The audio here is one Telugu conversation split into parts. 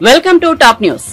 Welcome to top news.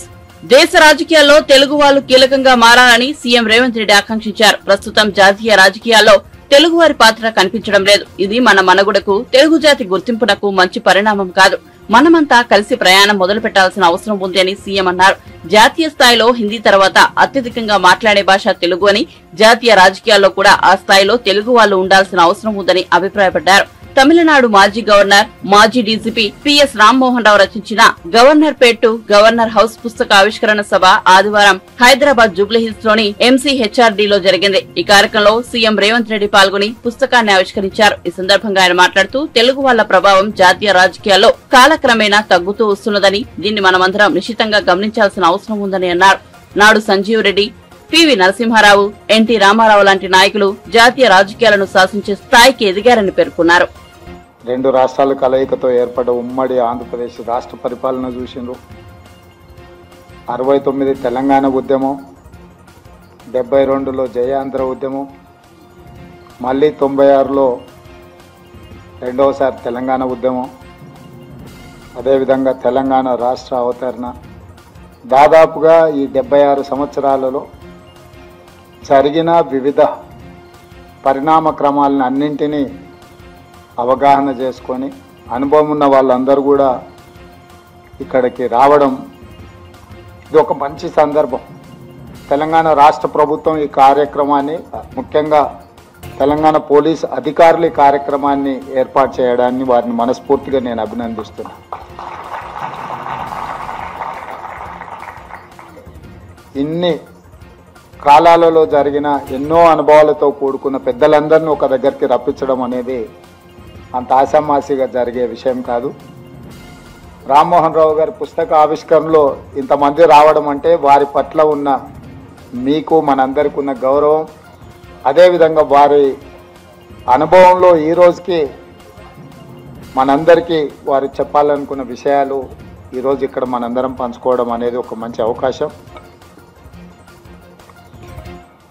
దేశ రాజకీయాల్లో తెలుగు వాళ్లు కీలకంగా మారాలని సీఎం రేవంత్ రెడ్డి ఆకాంక్షించారు. ప్రస్తుతం జాతీయ రాజకీయాల్లో తెలుగు వారి పాత్ర కనిపించడం లేదు. ఇది మన మనుగడకు, తెలుగు జాతి గుర్తింపునకు మంచి పరిణామం కాదు. మనమంతా కలిసి ప్రయాణం మొదలు పెట్టాల్సిన అవసరం ఉంది అని సీఎం అన్నారు. జాతీయ స్థాయిలో హిందీ తర్వాత అత్యధికంగా మాట్లాడే భాష తెలుగు అని, జాతీయ రాజకీయాల్లో కూడా ఆ స్థాయిలో తెలుగు వాళ్లు ఉండాల్సిన అవసరం ఉందని అభిప్రాయపడ్డారు. తమిళనాడు మాజీ గవర్నర్, మాజీ డీజీపీ పిఎస్ రామ్మోహన్ రావు రచించిన Governorpet to governor house పుస్తక ఆవిష్కరణ సభ ఆదివారం హైదరాబాద్ జూబ్లీహిల్స్ లోని ఎంసీహెచ్ఆర్డీ లో జరిగింది. ఈ కార్యక్రమంలో సీఎం రేవంత్ రెడ్డి పాల్గొని పుస్తకాన్ని ఆవిష్కరించారు. ఈ సందర్భంగా ఆయన మాట్లాడుతూ తెలుగు వాళ్ల ప్రభావం జాతీయ రాజకీయాల్లో కాలక్రమేణా తగ్గుతూ వస్తున్నదని, దీన్ని మనమందరం నిశితంగా గమనించాల్సిన అవసరం ఉందని అన్నారు. నాడు సంజీవ్ రెడ్డి, పివి నరసింహారావు, ఎన్టీ రామారావు లాంటి నాయకులు జాతీయ రాజకీయాలను శాసించే స్థాయికి ఎదిగారని పేర్కొన్నారు. రెండు రాష్ట్రాల కలయికతో ఏర్పడ్డ ఉమ్మడి ఆంధ్రప్రదేశ్ రాష్ట్ర పరిపాలన చూసిండ్రు. 69 తెలంగాణ ఉద్యమం, 72లో జయాంధ్ర ఉద్యమం, మళ్ళీ 96లో రెండవసారి తెలంగాణ ఉద్యమం, అదేవిధంగా తెలంగాణ రాష్ట్ర అవతరణ. దాదాపుగా ఈ 76 సంవత్సరాలలో జరిగిన వివిధ పరిణామ క్రమాలను అన్నింటినీ అవగాహన చేసుకొని అనుభవం ఉన్న వాళ్ళందరూ కూడా ఇక్కడికి రావడం ఇది ఒక మంచి సందర్భం. తెలంగాణ రాష్ట్ర ప్రభుత్వం ఈ కార్యక్రమాన్ని, ముఖ్యంగా తెలంగాణ పోలీస్ అధికారులు ఈ కార్యక్రమాన్ని ఏర్పాటు చేయడాన్ని వారిని మనస్ఫూర్తిగా నేను అభినందిస్తున్నాను. ఇన్ని కాలాలలో జరిగిన ఎన్నో అనుభవాలతో కూడుకున్న పెద్దలందరినీ ఒక దగ్గరికి రప్పించడం అనేది అంత ఆశామాసిగా జరిగే విషయం కాదు. రామ్మోహన్ రావు గారి పుస్తక ఆవిష్కరణలో ఇంతమంది రావడం అంటే వారి పట్ల ఉన్న మీకు మనందరికీ ఉన్న గౌరవం, అదేవిధంగా వారి అనుభవంలో ఈ రోజుకి మనందరికీ వారు చెప్పాలనుకున్న విషయాలు ఈరోజు ఇక్కడ మనందరం పంచుకోవడం అనేది ఒక మంచి అవకాశం.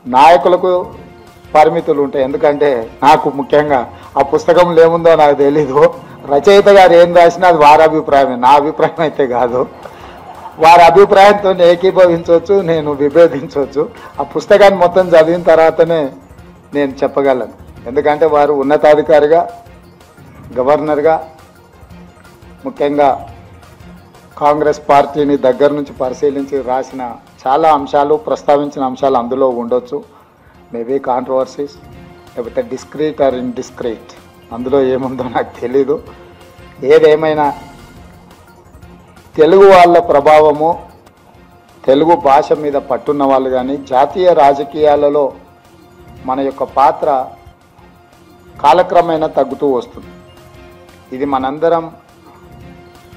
నాయకులకు పరిమితులు ఉంటాయి. ఎందుకంటే నాకు ముఖ్యంగా ఆ పుస్తకంలో ఏముందో నాకు తెలీదు. రచయిత గారు ఏం రాసినా అది వారి అభిప్రాయమే, నా అభిప్రాయం అయితే కాదు. వారి అభిప్రాయంతో ఏకీభవించవచ్చు, నేను విభేదించవచ్చు. ఆ పుస్తకాన్ని మొత్తం చదివిన తర్వాతనే నేను చెప్పగలను. ఎందుకంటే వారు ఉన్నతాధికారిగా, గవర్నర్గా, ముఖ్యంగా కాంగ్రెస్ పార్టీని దగ్గర నుంచి పరిశీలించి రాసిన చాలా అంశాలు, ప్రస్తావించిన అంశాలు అందులో ఉండొచ్చు. మేబీ కాంట్రవర్సీస్, లేకపోతే డిస్క్రీట్ ఆర్ ఇండిస్క్రీట్, అందులో ఏముందో నాకు తెలీదు. ఏదేమైనా తెలుగు వాళ్ళ ప్రభావము, తెలుగు భాష మీద పట్టున్న వాళ్ళు కానీ జాతీయ రాజకీయాలలో మన యొక్క పాత్ర కాలక్రమేణా తగ్గుతూ వస్తుంది. ఇది మనందరం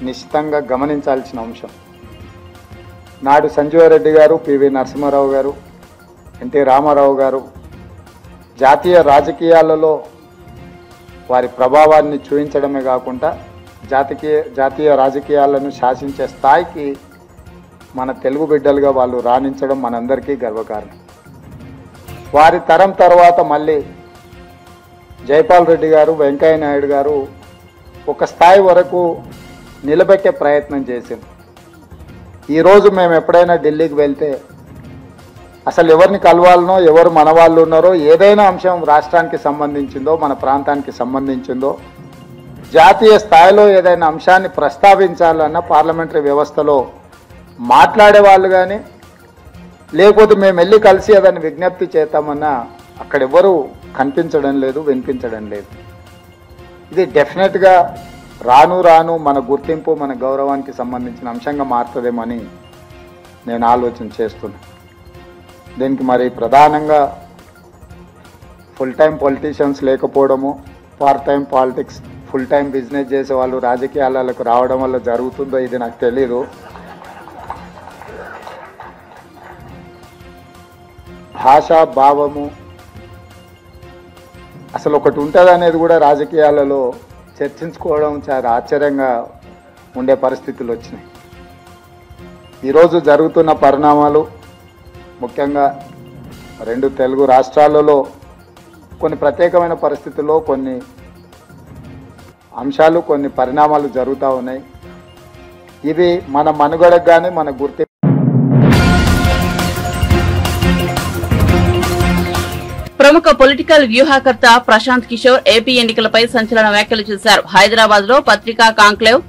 నిశ్చితంగా గమనించాల్సిన అంశం. నాడు సంజీవ్ రెడ్డి గారు, పివి నరసింహారావు గారు, ఎన్టీ రామారావు గారు జాతీయ రాజకీయాలలో వారి ప్రభావాన్ని చూపించడమే కాకుండా జాతీయ రాజకీయాలను శాసించే స్థాయికి మన తెలుగు బిడ్డలుగా వాళ్ళు రాణించడం మనందరికీ గర్వకారణం. వారి తరం తర్వాత మళ్ళీ జైపాల్ రెడ్డి గారు, వెంకయ్య నాయుడు గారు ఒక స్థాయి వరకు నిలబెట్టే ప్రయత్నం చేసింది. ఈరోజు మేము ఎప్పుడైనా ఢిల్లీకి వెళ్తే అసలు ఎవరిని కలవాలనో, ఎవరు మన వాళ్ళు ఉన్నారో, ఏదైనా అంశం రాష్ట్రానికి సంబంధించిందో, మన ప్రాంతానికి సంబంధించిందో, జాతీయ స్థాయిలో ఏదైనా అంశాన్ని ప్రస్తావించాలన్నా పార్లమెంటరీ వ్యవస్థలో మాట్లాడే వాళ్ళు కానీ, లేకపోతే మేము వెళ్ళి కలిసి అదని విజ్ఞప్తి చేద్దామన్నా అక్కడ ఎవరు కనిపించడం లేదు, వినిపించడం లేదు. ఇది డెఫినెట్గా రాను రాను మన గుర్తింపు, మన గౌరవానికి సంబంధించిన అంశంగా మారుతుందేమని నేను ఆలోచన చేస్తున్నాను. దీనికి మరి ప్రధానంగా ఫుల్ టైం పొలిటీషియన్స్ లేకపోవడము, part time politics, full time business చేసే వాళ్ళు రాజకీయాలకు రావడం వల్ల జరుగుతుందో ఇది నాకు తెలీదు. భాషా భావము అసలు ఒకటి ఉంటుంది అనేది కూడా రాజకీయాలలో చర్చించుకోవడం చాలా ఆశ్చర్యంగా ఉండే పరిస్థితులు వచ్చినాయి. ఈరోజు జరుగుతున్న పరిణామాలు, ముఖ్యంగా రెండు తెలుగు రాష్ట్రాలలో కొన్ని ప్రత్యేకమైన పరిస్థితుల్లో కొన్ని అంశాలు, కొన్ని పరిణామాలు జరుగుతూ ఉన్నాయి. ఇది మన మనుగడకు కానీ మన గుర్తి. ప్రముఖ పొలిటికల్ వ్యూహకర్త ప్రశాంత్ కిషోర్ ఏపీ ఎన్నికలపై సంచలన వ్యాఖ్యలు చేశారు. హైదరాబాద్ లో పత్రికా కాంక్లేవ్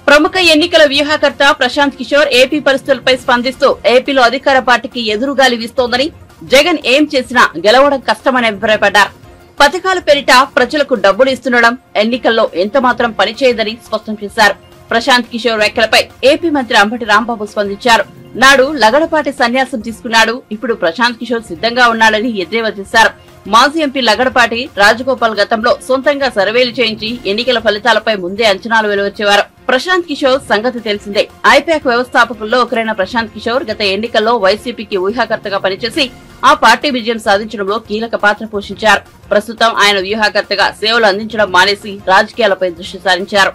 ప్రముఖ ఎన్నికల వ్యూహకర్త ప్రశాంత్ కిషోర్ ఏపీ పరిస్థితులపై స్పందిస్తూ ఏపీలో అధికార పార్టీకి ఎదురుగాలి వీస్తోందని, జగన్ ఏం చేసినా గెలవడం కష్టమని అభిప్రాయపడ్డారు. పథకాల పేరిట ప్రజలకు డబ్బులు ఇస్తుండడం ఎన్నికల్లో ఎంతమాత్రం పనిచేయదని స్పష్టం చేశారు. ప్రశాంత్ కిషోర్ వ్యాఖ్యలపై ఏపీ మంత్రి అంబటి రాంబాబు స్పందించారు. నాడు లగడపాటి సన్యాసం తీసుకున్నాడు, ఇప్పుడు ప్రశాంత్ కిషోర్ సిద్ధంగా ఉన్నాడని ఎద్దేవా చేశారు. మాజీ ఎంపీ లగడపాటి రాజగోపాల్ గతంలో సొంతంగా సర్వేలు చేయించి ఎన్నికల ఫలితాలపై ముందే అంచనాలు వెలువచ్చేవారు. ప్రశాంత్ కిషోర్ సంగతి తెలిసిందే. ఐపాక్ వ్యవస్థాపకుల్లో ఒకరైన ప్రశాంత్ కిషోర్ గత ఎన్నికల్లో వైసీపీకి వ్యూహకర్తగా పనిచేసి ఆ పార్టీ విజయం సాధించడంలో కీలక పాత్ర పోషించారు. ప్రస్తుతం ఆయన వ్యూహకర్తగా సేవలు అందించడం మానేసి రాజకీయాలపై దృష్టి సారించారు.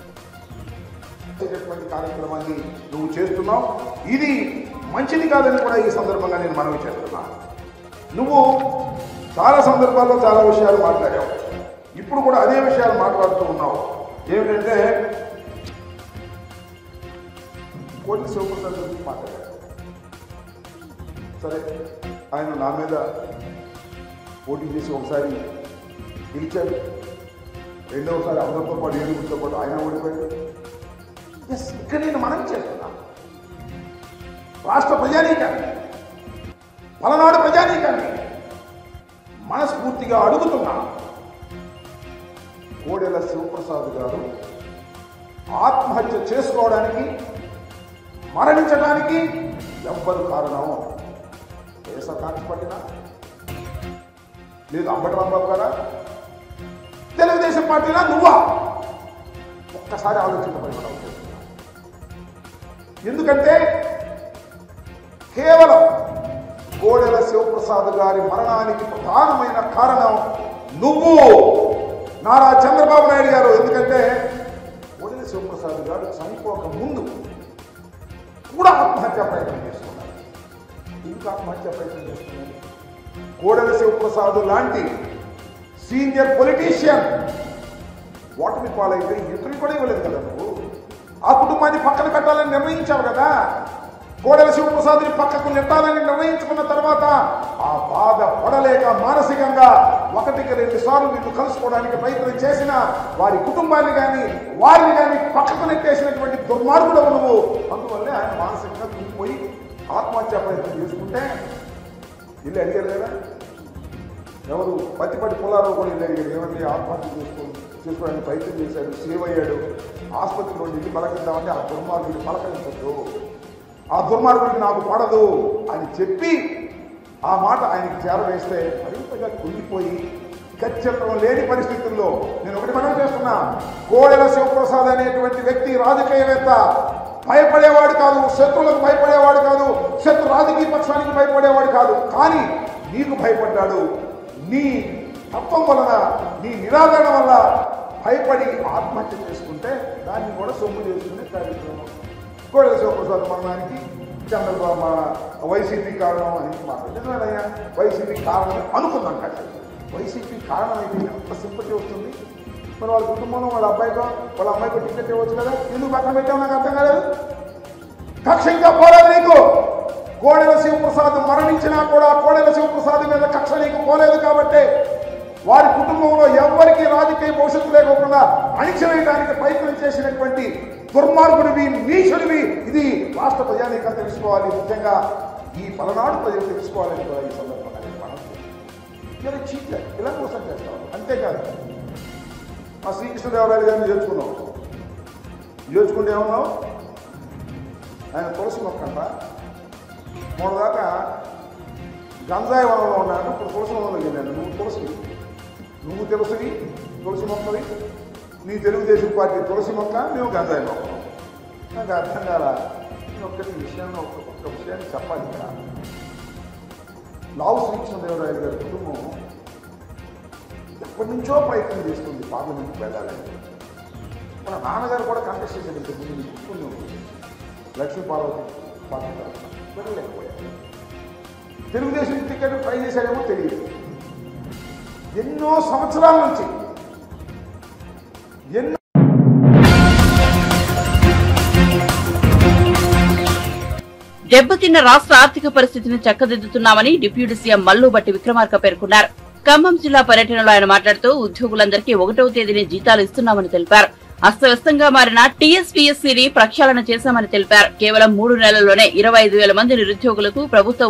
కార్యక్రమాన్ని నువ్వు చేస్తున్నావు, ఇది మంచిది కాదని కూడా ఈ సందర్భంగా నేను మనవి చేస్తున్నాను. నువ్వు చాలా సందర్భాల్లో చాలా విషయాలు మాట్లాడావు, ఇప్పుడు కూడా అదే విషయాలు మాట్లాడుతూ ఉన్నావు. ఏమిటంటే కోటి శివప్రసాద్ గురించి మాట్లాడారు. సరే, ఆయన నా మీద పోటీ చేసి ఒకసారి గెలిచాడు, రెండవసారి అందరితో పాటు ఏడుగురితో పాటు ఆయన ఓడిపోయాడు. ఎస్, ఇక్కడ నేను మనం చేస్తున్నా రాష్ట్ర ప్రజానీకాన్ని, పలనాడు ప్రజానీకాన్ని మనస్ఫూర్తిగా అడుగుతున్నా, కోడెల శివప్రసాద్ గారు ఆత్మహత్య చేసుకోవడానికి, మరణించడానికి ఎవ్వరు కారణం? వైఎస్ఆర్ కాంగ్రెస్ పార్టీనా, లేదు అంబటి రాంబాబు గారా, తెలుగుదేశం పార్టీనా, నువ్వా? ఒక్కసారి ఆలోచించబడి మనం. ఎందుకంటే కేవలం కోడెల శివప్రసాద్ గారి మరణానికి ప్రధానమైన కారణం నువ్వు, నారా చంద్రబాబు నాయుడు గారు. ఎందుకంటే కోడెల శివప్రసాద్ గారు చనిపోక ముందు కూడా ఆత్మహత్యా ప్రయత్నం చేస్తున్నారు. ఎందుకు ఆత్మహత్యా ప్రయత్నం చేస్తున్నారు? కోడెల శివప్రసాద్ లాంటి సీనియర్ పొలిటీషియన్ ఓటమి పాలైతే ఎదురు కూడా ఇవ్వలేదు కదా నువ్వు. ఆ కుటుంబాన్ని పక్కన పెట్టాలని నిర్ణయించావు కదా. కోడెల శివప్రసాద్ని పక్కకు నెట్టాలని నిర్ణయించుకున్న తర్వాత ఆ బాధ పడలేక మానసికంగా ఒకటికి 2 సార్లు వీళ్ళు కలుసుకోవడానికి ప్రయత్నం చేసిన వారి కుటుంబాన్ని కానీ వారిని కానీ పక్కకు నెట్టేసినటువంటి దుర్మార్గుడు నువ్వు. అందువల్లే ఆయన మానసికంగా కుంగిపోయి ఆత్మహత్యా ప్రయత్నం చేసుకుంటే వీళ్ళు అడిగారు కదా. ఎవరు పత్తిపట్టి పుల్లారావు కూడా వీళ్ళు అడిగారు, ఏమంటే ఆత్మహత్య చేసుకోవడానికి ప్రయత్నం చేశాడు, సేవ్ అయ్యాడు, ఆసుపత్రిలో ఇల్లు పలకిద్దామంటే ఆ దుర్మార్గుడిని పలకరించద్దు, ఆ దుర్మార్గుడికి నాకు పడదు అని చెప్పి ఆ మాట ఆయనకి చేరవేస్తే మరింతగా కుంగిపోయి గచ్చంతరం లేని పరిస్థితుల్లో నేను ఒకటి మనం చేస్తున్నా, కోడెల శివప్రసాద్ అనేటువంటి వ్యక్తి రాజకీయవేత్త, భయపడేవాడు కాదు, శత్రువులకు భయపడేవాడు కాదు, శత్రు రాజకీయ పక్షానికి భయపడేవాడు కాదు. కానీ నీకు భయపడ్డాడు. నీ తత్వం వలన, నీ నిరాదరణ వల్ల భయపడి ఆత్మహత్య చేసుకుంటే దాన్ని కూడా సొమ్ము చేసుకునే కార్యక్రమం. కోడెల శివప్రసాద్ మరణానికి చంద్రబాబు వైసీపీ కారణం అని మాట్లాడుతున్నారయ్యా. వైసీపీ కారణం అనుకుందాం కదా. వైసీపీ కారణం అయితే ఎంత సింపతి వస్తుంది. మరి వాళ్ళ కుటుంబంలో వాళ్ళ అబ్బాయికో వాళ్ళ అమ్మాయికో టికెట్ ఇవ్వచ్చు కదా. ఎందుకు పక్కన పెట్టావు నాకు అర్థం కాలేదు. కక్ష ఇంకా పోలేదు నీకు. కోడెల శివప్రసాద్ మరణించినా కూడా కోడెల శివప్రసాద్ మీద కక్ష నీకు పోలేదు కాబట్టి వారి కుటుంబంలో ఎవరికి రాజకీయ భవిష్యత్తు లేకుండా అణిచివేయడానికి ప్రయత్నం చేసినటువంటి దుర్మార్గుడివి, నీచుడివి. ఇది రాష్ట్ర ప్రజానీకం తెలుసుకోవాలి, ముఖ్యంగా ఈ పలనాడు ప్రజలు తెలుసుకోవాలని కూడా ఈ సందర్భంగా మనం ఇలా చీట్లే ఇలా కోసం చేస్తాం. అంతేకాదు, మా శ్రీకృష్ణదేవరాయలు గారిని చేర్చుకుంటే ఏమన్నావు? ఆయన తులసి మొక్కంట మొన్నదాకా గంజాయి వనంలో ఉన్నాడు, ఇప్పుడు తులసి వనంలో వెళ్ళాను. నువ్వు తులసి మొక్కవి, నీ తెలుగుదేశం పార్టీ తులసి మొక్క, మేము గంజాయి మొక్క. నాకు అర్థం కాల. నేను ఒక్క విషయాన్ని చెప్పాలి. ఇక్కడ లావు శ్రీకృష్ణదేవరాయలు గారి కుటుంబం ఎప్పటి నుంచో ప్రయత్నం చేస్తుంది పార్లమెంట్కి వెళ్ళాలని. మన నాన్నగారు కూడా కంటెస్ట్ చేసేది ముందు గుర్తుకుని ఉంటుంది. లక్ష్మీ పార్వతి పార్టీ వెళ్ళలేకపోయారు. తెలుగుదేశం టికెట్ ట్రై చేశాడేమో తెలియదు. ఎన్నో సంవత్సరాల నుంచి ఎన్నో దెబ్బతిన్న రాష్ట్ర ఆర్థిక పరిస్థితిని చక్కదిద్దుతున్నామని డిప్యూటీ సీఎం మల్లుబట్టి విక్రమార్క పేర్కొన్నారు. ఖమ్మం జిల్లా పర్యటనలో ఆయన మాట్లాడుతూ ఉద్యోగులందరికీ 1వ తేదీని జీతాలు ఇస్తున్నామని తెలిపారు. అస్తవ్యస్తంగా మారిన టీఎస్పీఎస్సీని ప్రక్షాళన చేశామని తెలిపారు. కేవలం 3 నెలల్లోనే 25,000 మంది నిరుద్యోగులకు ప్రభుత్వ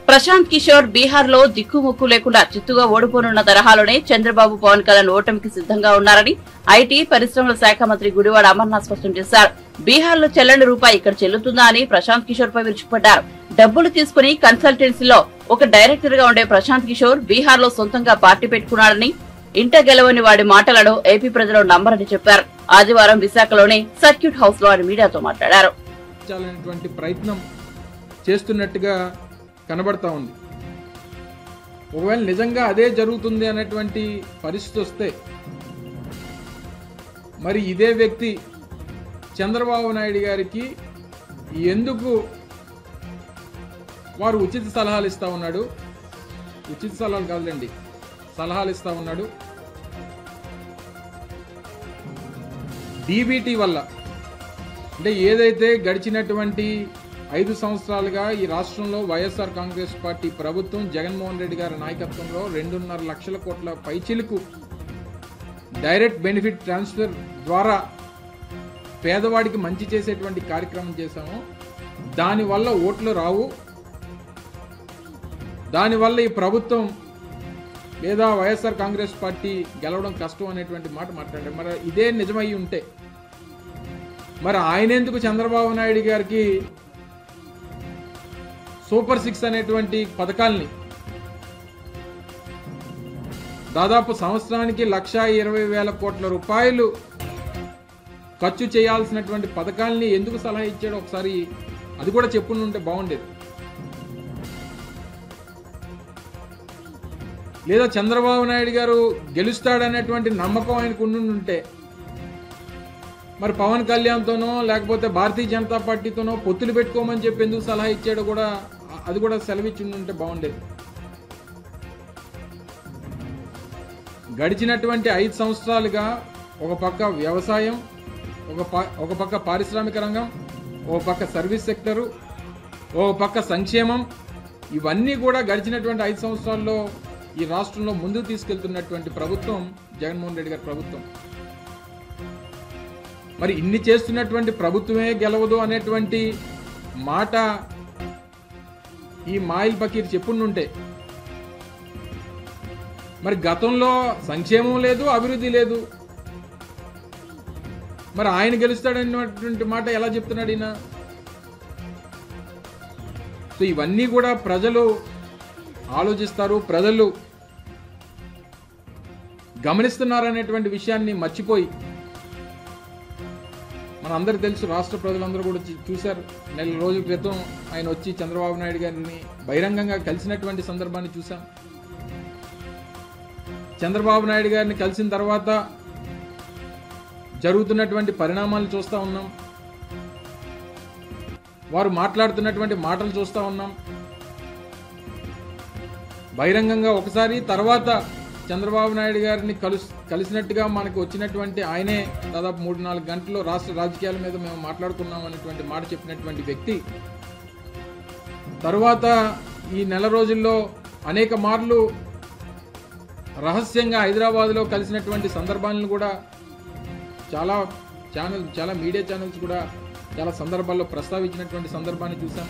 ప్రశాంత్ కిషోర్ బీహార్ లో దిక్కుముక్కు లేకుండా చిత్తుగా ఓడిపోనున్న తరహాలోనే చంద్రబాబు పవన్ కళ్యాణ్ ఓటమికి సిద్ధంగా ఉన్నారని ఐటీ పరిశ్రమల శాఖ మంత్రి గుడివాడ అమర్నాథ్ స్పష్టం చేశారు. బీహార్ లో చెల్లని రూపాయి ఇక్కడ చెల్లుతుందా అని ప్రశాంత్ కిషోర్ పై విరుచుకుపడ్డారు. డబ్బులు తీసుకుని కన్సల్టెన్సీలో ఒక డైరెక్టర్ గా ఉండే ప్రశాంత్ కిషోర్ బీహార్ లో సొంతంగా పార్టీ పెట్టుకున్నాడని, ఇంట గెలవని వాడి మాటలను ఏపీ ప్రజలు నమ్మరని చెప్పారు. ఆదివారం విశాఖలోని సర్క్యూట్ హౌస్ లో ఆయన మీడియాతో మాట్లాడారు. ప్రయత్నం చేస్తున్నట్టుగా కనబడతా ఉంది. ఒకవేళ నిజంగా అదే జరుగుతుంది అనేటువంటి పరిస్థితి వస్తే మరి ఇదే వ్యక్తి చంద్రబాబు నాయుడు గారికి ఎందుకు వారు ఉచిత సలహాలు ఇస్తా ఉన్నాడు? ఉచిత సలహాలు కాదులేండి, సలహాలు ఇస్తా ఉన్నాడు. డీబీటీ వల్ల అంటే ఏదైతే గడిచినటువంటి 5 సంవత్సరాలుగా ఈ రాష్ట్రంలో వైఎస్ఆర్ కాంగ్రెస్ పార్టీ ప్రభుత్వం జగన్మోహన్ రెడ్డి గారి నాయకత్వంలో 2.5 లక్షల కోట్ల పైచిలకు డైరెక్ట్ బెనిఫిట్ ట్రాన్స్ఫర్ ద్వారా పేదవాడికి మంచి చేసేటువంటి కార్యక్రమం చేశాము. దానివల్ల ఓట్లు రావు, దానివల్ల ఈ ప్రభుత్వం లేదా వైఎస్ఆర్ కాంగ్రెస్ పార్టీ గెలవడం కష్టం అనేటువంటి మాట మాట్లాడారు. మరి ఇదే నిజమై ఉంటే మరి ఆయన ఎందుకు చంద్రబాబు నాయుడు గారికి సూపర్ 6 అనేటువంటి పథకాల్ని దాదాపు సంవత్సరానికి 1,20,000 కోట్ల రూపాయలు ఖర్చు చేయాల్సినటువంటి పథకాల్ని ఎందుకు సలహా ఇచ్చాడో ఒకసారి అది కూడా చెప్పుంటే బాగుండేది. లేదా చంద్రబాబు నాయుడు గారు గెలుస్తాడనేటువంటి నమ్మకం ఆయనకు ఉండుంటే మరి పవన్ కళ్యాణ్తోనో లేకపోతే భారతీయ జనతా పార్టీతోనో పొత్తులు పెట్టుకోమని చెప్పి ఎందుకు సలహా ఇచ్చాడో కూడా అది కూడా సెలవిచ్చి ఉంటే బాగుండేది. గడిచినటువంటి 5 సంవత్సరాలుగా ఒక పక్క వ్యవసాయం, ఒక పక్క పారిశ్రామిక రంగం, ఒక పక్క సర్వీస్ సెక్టరు, ఒక పక్క సంక్షేమం, ఇవన్నీ కూడా గడిచినటువంటి 5 సంవత్సరాల్లో ఈ రాష్ట్రంలో ముందుకు తీసుకెళ్తున్నటువంటి ప్రభుత్వం జగన్మోహన్ రెడ్డి గారి ప్రభుత్వం. మరి ఇన్ని చేస్తున్నటువంటి ప్రభుత్వమే గెలవదు అనేటువంటి మాట ఈ మాయిల్ ఫకీర్ చెప్పుంటే మరి గతంలో సంక్షేమం లేదు, అభివృద్ధి లేదు, మరి ఆయన గెలుస్తాడనేటువంటి మాట ఎలా చెప్తున్నాడు ఈయన? సో ఇవన్నీ కూడా ప్రజలు ఆలోచిస్తారు, ప్రజలు గమనిస్తున్నారనేటువంటి విషయాన్ని మర్చిపోయి మనందరికీ తెలుసు, రాష్ట్ర ప్రజలందరూ కూడా చూశారు. నెల రోజుల క్రితం ఆయన వచ్చి చంద్రబాబు నాయుడు గారిని బహిరంగంగా కలిసినటువంటి సందర్భాన్ని చూసాం. చంద్రబాబు నాయుడు గారిని కలిసిన తర్వాత జరుగుతున్నటువంటి పరిణామాలు చూస్తూ ఉన్నాం, వారు మాట్లాడుతున్నటువంటి మాటలు చూస్తూ ఉన్నాం. బహిరంగంగా ఒకసారి, తర్వాత చంద్రబాబు నాయుడు గారిని కలిసినట్టుగా మనకు వచ్చినటువంటి ఆయనే దాదాపు 3-4 గంటలు రాష్ట్ర రాజకీయాల మీద మేము మాట్లాడుకున్నాం అనేటువంటి మాట చెప్పినటువంటి వ్యక్తి తర్వాత ఈ నెల రోజుల్లో అనేక మార్లు రహస్యంగా హైదరాబాద్లో కలిసినటువంటి సందర్భాలను కూడా చాలా మీడియా ఛానల్స్ కూడా చాలా సందర్భాల్లో ప్రస్తావించినటువంటి సందర్భాన్ని చూసాం.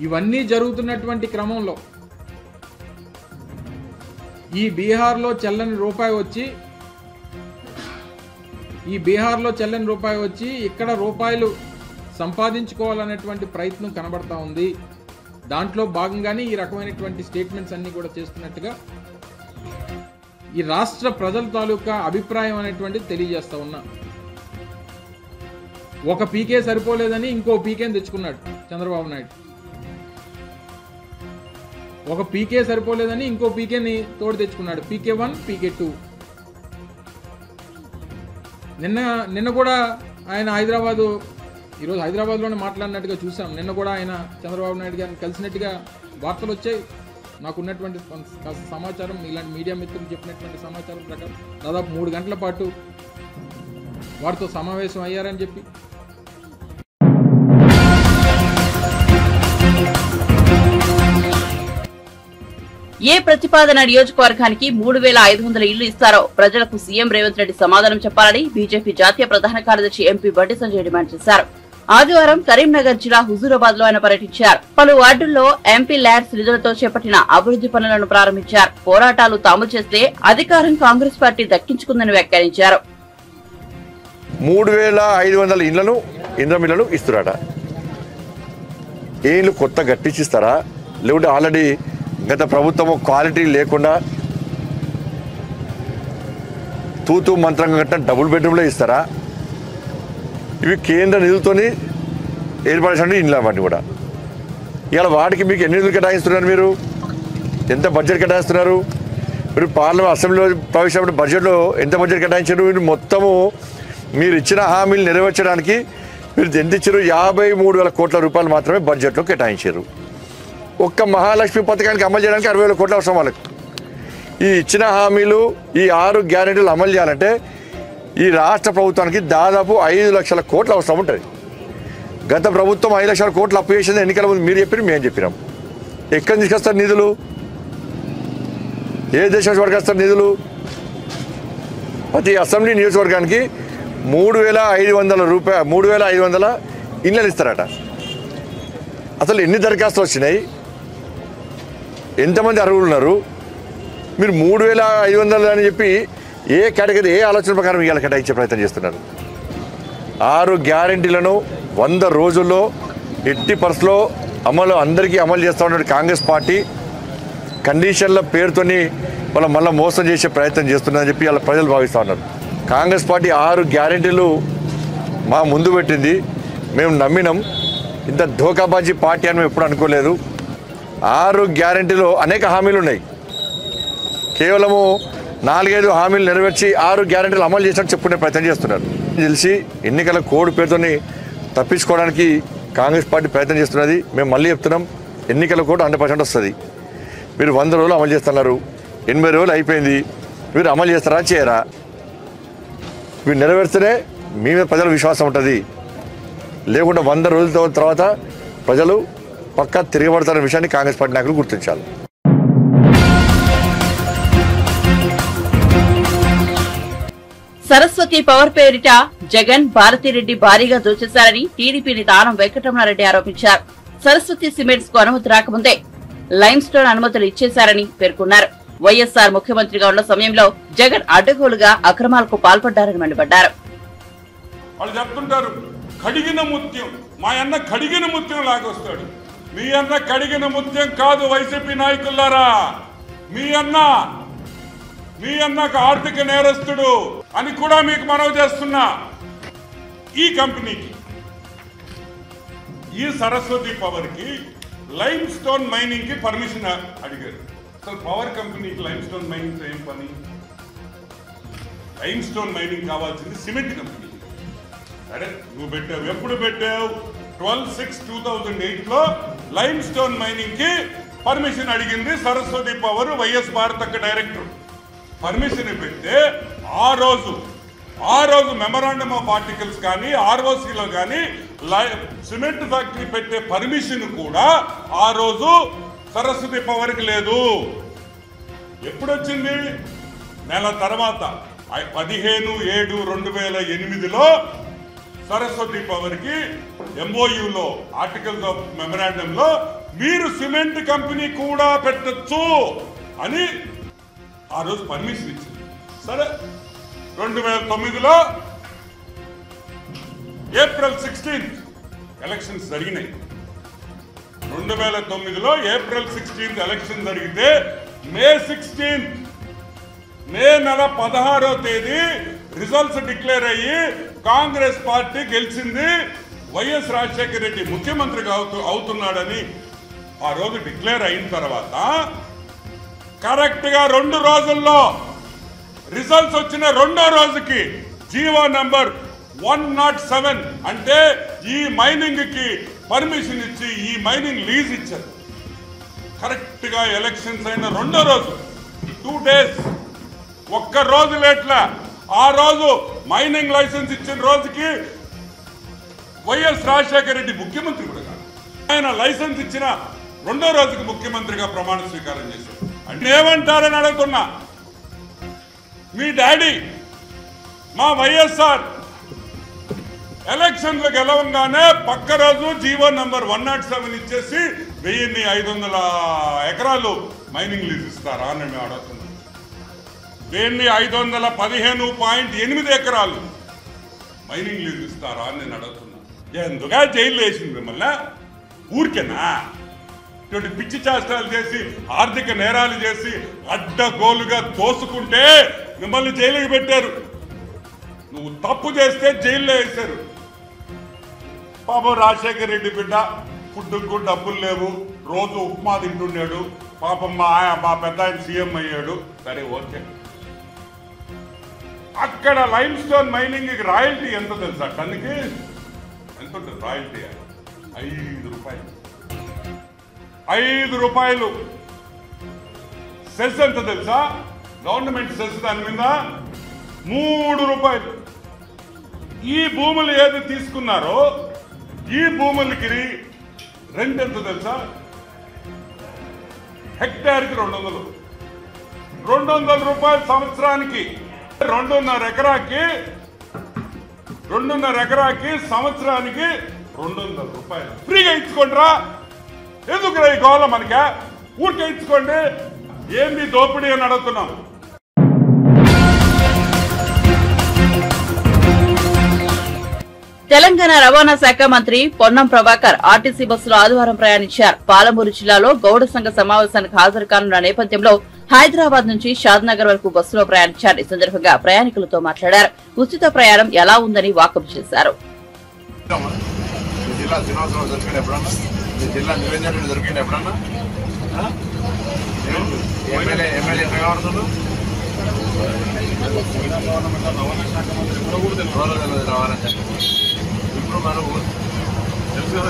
ఇవన్నీ జరుగుతున్నటువంటి క్రమంలో ఈ బీహార్లో చెల్లని రూపాయి వచ్చి ఇక్కడ రూపాయలు సంపాదించుకోవాలనేటువంటి ప్రయత్నం కనబడతా ఉంది. దాంట్లో భాగంగానే ఈ రకమైనటువంటి స్టేట్మెంట్స్ అన్ని కూడా చేస్తున్నట్టుగా ఈ రాష్ట్ర ప్రజల తాలూకా అభిప్రాయం అనేటువంటిది తెలియజేస్తా ఉన్నా. ఒక పీకే సరిపోలేదని ఇంకో పీకేని తెచ్చుకున్నాడు చంద్రబాబు నాయుడు. ఒక పీకే సరిపోలేదని ఇంకో పీకేని తోడు తెచ్చుకున్నాడు. పీకే 1, పీకే 2. నిన్న కూడా ఆయన ఈరోజు హైదరాబాద్లోనే మాట్లాడినట్టుగా చూసాం. నిన్న కూడా ఆయన చంద్రబాబు నాయుడు గారిని కలిసినట్టుగా వార్తలు వచ్చాయి. నాకున్నటువంటి సమాచారం, ఇలాంటి మీడియా మిత్రులు చెప్పినటువంటి సమాచారం ప్రకారం దాదాపు 3 గంటల పాటు వారితో సమావేశం అయ్యారని చెప్పి ఏ ప్రతిపాదన నియోజకవర్గానికి 3,500 ఇళ్లు ఇస్తారో ప్రజలకు సీఎం రేవంత్ రెడ్డి సమాధానం చెప్పాలని బీజేపీ జాతీయ ప్రధాన కార్యదర్శి ఎంపీ బండి సంజయ్ డిమాండ్ చేశారు. ఆదివారం కరీంనగర్ జిల్లా హుజూరాబాద్ లో ఆయన పర్యటించారు. పలు వార్డుల్లో ఎంపీ ల్యాడ్స్ నిధులతో చేపట్టిన అభివృద్ధి పనులను ప్రారంభించారు. పోరాటాలు తాము చేస్తే అధికారం కాంగ్రెస్ పార్టీ దక్కించుకుందని వ్యాఖ్యానించారు. 3,500 ఇళ్లను ఇంద్రమిళ్లను ఇస్తున్నారట. ఏ ఇల్లు కొత్త గట్టించిస్తారా, లేకుంటే ఆల్రెడీ గత ప్రభుత్వము క్వాలిటీ లేకుండా తూతూ మంత్రంగా కట్టిన డబుల్ బెడ్రూమ్లో ఇస్తారా? ఇవి కేంద్ర నిధులతోని ఏర్పడిన ఇండ్లు అవ్వండి కూడా. ఇవాళ వాటికి మీకు ఎన్ని నిధులు కేటాయిస్తున్నారు? మీరు ఎంత బడ్జెట్ కేటాయిస్తున్నారు? మీరు పార్లమెంట్ అసెంబ్లీలో ప్రవేశించినప్పుడు బడ్జెట్లో ఎంత బడ్జెట్ కేటాయించారు? మీరు మొత్తము మీరు ఇచ్చిన హామీలు నెరవేర్చడానికి మీరు ఎంత ఇచ్చారు? 53,000 కోట్ల రూపాయలు మాత్రమే బడ్జెట్లో కేటాయించారు. ఒక్క మహాలక్ష్మి పథకానికి అమలు చేయడానికి 60,000 కోట్ల అవసరం వాళ్ళకి. ఈ ఇచ్చిన హామీలు, ఈ 6 గ్యారెంటీలు అమలు చేయాలంటే ఈ రాష్ట్ర ప్రభుత్వానికి దాదాపు 5 లక్షల కోట్ల అవసరం ఉంటుంది. గత ప్రభుత్వం 5 లక్షల కోట్లు అప్పు చేసింది ఎన్నికల ముందు. మీరు చెప్పారు, మేము చెప్పినాం. ఎక్కడి నుంచి తీసుకొస్తారు నిధులు? ఏ దేశం నుంచి వస్తారు నిధులు? ప్రతి అసెంబ్లీ నియోజకవర్గానికి 3,500 ఇళ్ళని ఇస్తారట. అసలు ఎన్ని దరఖాస్తులు వచ్చినాయి? ఎంతమంది అర్హులు ఉన్నారు? మీరు 3,500 అని చెప్పి ఏ కేటగిరీ, ఏ ఆలోచన ప్రకారం ఇవాళ కేటాయించే ప్రయత్నం చేస్తున్నారు? 6 గ్యారెంటీలను 100 రోజుల్లో ఎట్టి పరిస్థితుల్లో అందరికీ అమలు చేస్తూ ఉన్న కాంగ్రెస్ పార్టీ కండిషన్ల పేరుతోని మళ్ళీ మోసం చేసే ప్రయత్నం చేస్తుందని చెప్పి వాళ్ళ ప్రజలు భావిస్తూ ఉన్నారు. కాంగ్రెస్ పార్టీ 6 గ్యారెంటీలు మా ముందు పెట్టింది, మేము నమ్మినాం. ఇంత ధోకాబాజీ పార్టీ అని మేము ఎప్పుడు అనుకోలేదు. 6 గ్యారెంటీలో అనేక హామీలు ఉన్నాయి. కేవలము 4-5 హామీలు నెరవేర్చి 6 గ్యారెంటీలు అమలు చేసినట్టు చెప్పుకునే ప్రయత్నం చేస్తున్నారు. తెలిసి ఎన్నికల కోడ్ పేరుతోని తప్పించుకోవడానికి కాంగ్రెస్ పార్టీ ప్రయత్నం చేస్తున్నది. మేము మళ్ళీ చెప్తున్నాం, ఎన్నికల కోడ్ 100% వస్తుంది. మీరు 100 రోజులు అమలు చేస్తున్నారు, 80 రోజులు అయిపోయింది. మీరు అమలు చేస్తారా, చేయరా? మీరు నెరవేర్స్తేనే మీ మీద ప్రజల విశ్వాసం ఉంటుంది. లేకుండా 100 రోజుల తర్వాత ప్రజలు పక్కా తిరగబడతారనే విషయాన్ని కాంగ్రెస్ పార్టీ నాయకులు గుర్తించాలి. సరస్వతి పవర్ పేరిట జగన్, భారతిరెడ్డి భారీగా దోచేశారని టీడీపీ నేత ఆనం వెంకటరమణారెడ్డి ఆరోపించారు. సరస్వతి సిమెంట్స్ కు అనుమతి రాకముందే లైమ్ స్టోన్ అనుమతులు ఇచ్చేశారని పేర్కొన్నారు. వైఎస్ఆర్ ముఖ్యమంత్రిగా ఉన్న సమయంలో జగన్ అడ్డగోలుగా అక్రమాలకు పాల్పడ్డారని మండిపడ్డారు. వాళ్ళు చెప్తుంటారు, కడిగిన ముత్యం, మా అన్న కడిగిన ముత్యం లాగొస్తాడు. మీ అన్న కడిగిన ముత్యం కాదు వైసీపీ నాయకులారా. మీ అన్నకు ఆర్థిక నేరస్తుడు అని కూడా మీకు మనవి చేస్తున్నా. ఈ కంపెనీకి, ఈ సరస్వతి పవర్ కి లైమ్ స్టోన్ మైనింగ్ కి పర్మిషన్ అడిగారు. అసలు పవర్ కంపెనీకి లైమ్ స్టోన్ మైనింగ్ ఏం పని? లైమ్ స్టోన్ మైనింగ్ కావాల్సింది సిమెంట్ కంపెనీ. సరే, నువ్వు పెట్టావు. ఎప్పుడు పెట్టావు? 12/6/2008 లైమ్ స్టోన్ మైనింగ్ కి పర్మిషన్ అడిగింది Saraswati power. YS Bharat director permission పెడితే ఆ రోజు మెమరాండమ్ ఆఫ్ ఆర్టికల్స్ కానీ ఆర్ఓసీలో కానీ సిమెంట్ ఫ్యాక్టరీ పెట్టే పర్మిషన్ కూడా ఆ రోజు సరస్వతి పవర్కి లేదు. ఎప్పుడు వచ్చింది? నెల తర్వాత. 15/7/2008లో సరస్వతి పవర్ కి MOUలో ఆర్టికల్స్ ఆఫ్ మెమరాండంలో మీరు సిమెంట్ కంపెనీ కూడా పెట్టచ్చు అని ఆ రోజు పర్మిషన్ ఇచ్చింది. సరే 2009లో April 16th ఎలక్షన్స్ జరిగినాయి. 2009లో April 16th ఎలక్షన్ జరిగితే మే నెల 16వ తేదీ రిజల్ట్స్ డిక్లేర్ అయ్యి కాంగ్రెస్ పార్టీ గెలిచింది, వైఎస్ రాజశేఖర రెడ్డి ముఖ్యమంత్రిగా అవుతున్నాడని ఆ రోజు డిక్లేర్ అయిన తర్వాత కరెక్ట్ గా 2 రోజుల్లో రిజల్ట్స్ వచ్చిన 2వ రోజుకి జీవో నంబర్ 107 అంటే ఈ మైనింగ్ కి పర్మిషన్ ఇచ్చి ఈ మైనింగ్ లీజ్ ఇచ్చారు. కరెక్ట్ గా ఎలక్షన్స్ అయిన 2వ రోజు 2 days, ఒక్క రోజు లేట్ల ఆ రోజు మైనింగ్ లైసెన్స్ ఇచ్చిన రోజుకి వైఎస్ రాజశేఖర రెడ్డి ముఖ్యమంత్రి కూడా కాదు, ఆయన లైసెన్స్ ఇచ్చిన 2వ రోజుకి ముఖ్యమంత్రిగా ప్రమాణ స్వీకారం చేశారు. అంటే ఏమంటారని అడుగుతున్నా, మీ డాడీ మా వైఎస్ఆర్ ఎలక్షన్లు గెలవంగానే పక్క రోజు జీవో నంబర్ 107 ఇచ్చేసి 1500 ఎకరాలు మైనింగ్ లీజ్ ఇస్తారా అని మేము అడుగుతున్నాం. 515.8 ఎకరాలు మైనింగ్ లీజ్ ఇస్తారా అని నేను అడుగుతున్నా. ఎందుగా జైల్లో వేసింది మిమ్మల్ని? ఊరికేనా? ఇటువంటి పిచ్చి చేష్టాలు చేసి ఆర్థిక నేరాలు చేసి అడ్డగోలుగా దోసుకుంటే మిమ్మల్ని జైలుకి పెట్టారు. నువ్వు తప్పు చేస్తే జైల్లో వేశారు. పాపం రాజశేఖర రెడ్డి బిడ్డ ఫుడ్కు డబ్బులు లేవు, రోజు ఉప్మా తింటున్నాడు. పాపం మా పెద్ద ఆయన సీఎం అయ్యాడు. సరే ఓకే, అక్కడ లైమ్ స్టోన్ మైనింగ్ రాయల్టీ ఎంత తెలుసా? టన్నుకి ఎంత ఉంటుంది రాయల్టీ? 5 రూపాయలు. 5 రూపాయలు. సెస్ ఎంత తెలుసా? గవర్నమెంట్ సెస్ దాని మీద 3 రూపాయలు. ఈ భూములు ఏది తీసుకున్నారో ఈ భూములకి రెంట్ ఎంత తెలుసా? హెక్టార్కి 200 రూపాయలు సంవత్సరానికి. 2.5 ఎకరాకి సంవత్సరానికి 200 రూపాయలు ఫ్రీగా ఇచ్చుకోండిరా. ఎందుకు ఈ గోళ మనకా? ఊరికే ఇచ్చుకోండి. ఏంది దోపిడీ అని అడుగుతున్నాం. తెలంగాణ రవాణా శాఖ మంత్రి పొన్నం ప్రభాకర్ ఆర్టీసీ బస్సులో ఆదివారం ప్రయాణించారు. పాలమూరు జిల్లాలో గౌడ సంఘ సమావేశానికి హాజరు కానున్న నేపథ్యంలో హైదరాబాద్ నుంచి షాద్నగర్ వరకు బస్సులో ప్రయాణించారు. ఈ సందర్భంగా ప్రయాణికులతో మాట్లాడారు. ఉచిత ప్రయాణం ఎలా ఉందని వాకబు చేశారు. ఇప్పుడు మనం తెలుసు కదా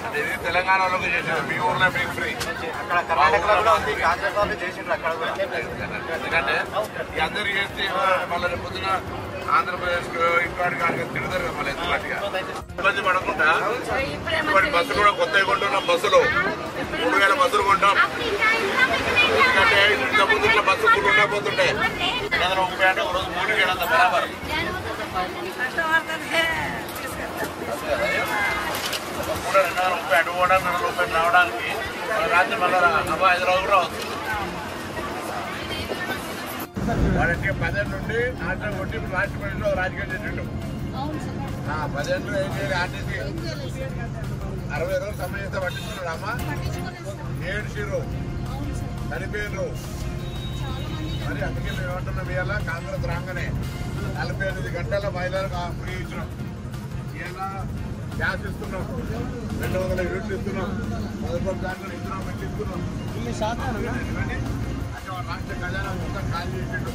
అంటే ఇది తెలంగాణలోకి చేసారు. మీ ఊర్లో మీకు ఫ్రీ, అక్కడ కర్ణాటకలో కూడా ఉంది, కాంగ్రెస్ వాళ్ళు చేసిండ్రు అక్కడ కూడా. ఎందుకంటే ఈ అందరూ చేస్తే మళ్ళీ పొద్దున ఆంధ్రప్రదేశ్ ఇంకోటి కానీ తిరుగుతారు కదా మళ్ళీ ఎందుకంటే ఇబ్బంది పడకుండా. ఇటువంటి బస్సులు కూడా కొత్తగా కొంటున్నాం. బస్సులు 3000 బస్సులు కొంటాం. ఎందుకంటే ఇంతకుముందు ఇట్లా బస్సు కూడా ఉండకపోతుంటే 230 అంటే ఒక రోజు 3 బరాబర్. కూడా 230 అటు కూడా 200 రూపాయలు రావడానికి రాత్రి మళ్ళీ హైదరాబాద్ కూడా వస్తుంది. వాళ్ళకి 10 నుండి నాటకం కొట్టి ఇప్పుడు రాష్ట్రపతిలో రాజకీయం చేసిండు. 10 ఏం చేయాలి? ఆర్టీసీ 60 రోజులు సమయం పట్టించుకున్నాడు. అమ్మ ఏడ్చిరు, చనిపోయారు. మరి అందుకే మేము ఏమంటున్నాం, ఇవాళ కాంగ్రెస్ రాగానే 48 గంటల మహిళలకు ఫ్రీ ఇచ్చినాం. ఇవాళ గ్యాస్ ఇస్తున్నాం, 200 యూనిట్లు ఇస్తున్నాం, 11 దాంట్లో ఇస్తున్నాం, పెట్టిస్తున్నాం. అంటే రాష్ట్ర ఖజానా మొత్తం ఖాళీ చేసిండు.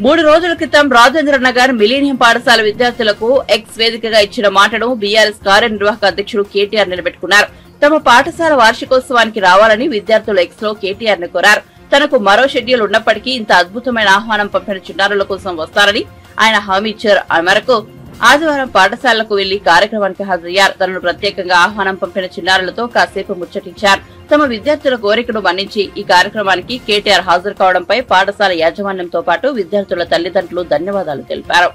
3 రోజుల క్రితం రాజేంద్ర నగర్ మిలీనియం పాఠశాల విద్యార్థులకు ఎక్స్ వేదికగా ఇచ్చిన మాటను బీఆర్ఎస్ కార్యనిర్వాహక అధ్యక్షుడు కేటీఆర్ నిలబెట్టుకున్నారు. తమ పాఠశాల వార్షికోత్సవానికి రావాలని విద్యార్థులు ఎక్స్ లో కేటీఆర్ ను కోరారు. తనకు మరో షెడ్యూల్ ఉన్నప్పటికీ ఇంత అద్భుతమైన ఆహ్వానం పంపిన చిన్నారుల కోసం వస్తారని ఆయన హామీ ఇచ్చారు. ఆ మేరకు ఆదివారం పాఠశాలకు వెళ్లి కార్యక్రమానికి హాజరయ్యారు. తనను ప్రత్యేకంగా ఆహ్వానం పంపిన చిన్నారులతో కాసేపు ముచ్చటించారు. తమ విద్యార్థుల కోరికను మన్నించి ఈ కార్యక్రమానికి కేటీఆర్ హాజరు కావడంపై పాఠశాల యాజమాన్యంతో పాటు విద్యార్థుల తల్లిదండ్రులు ధన్యవాదాలు తెలిపారు.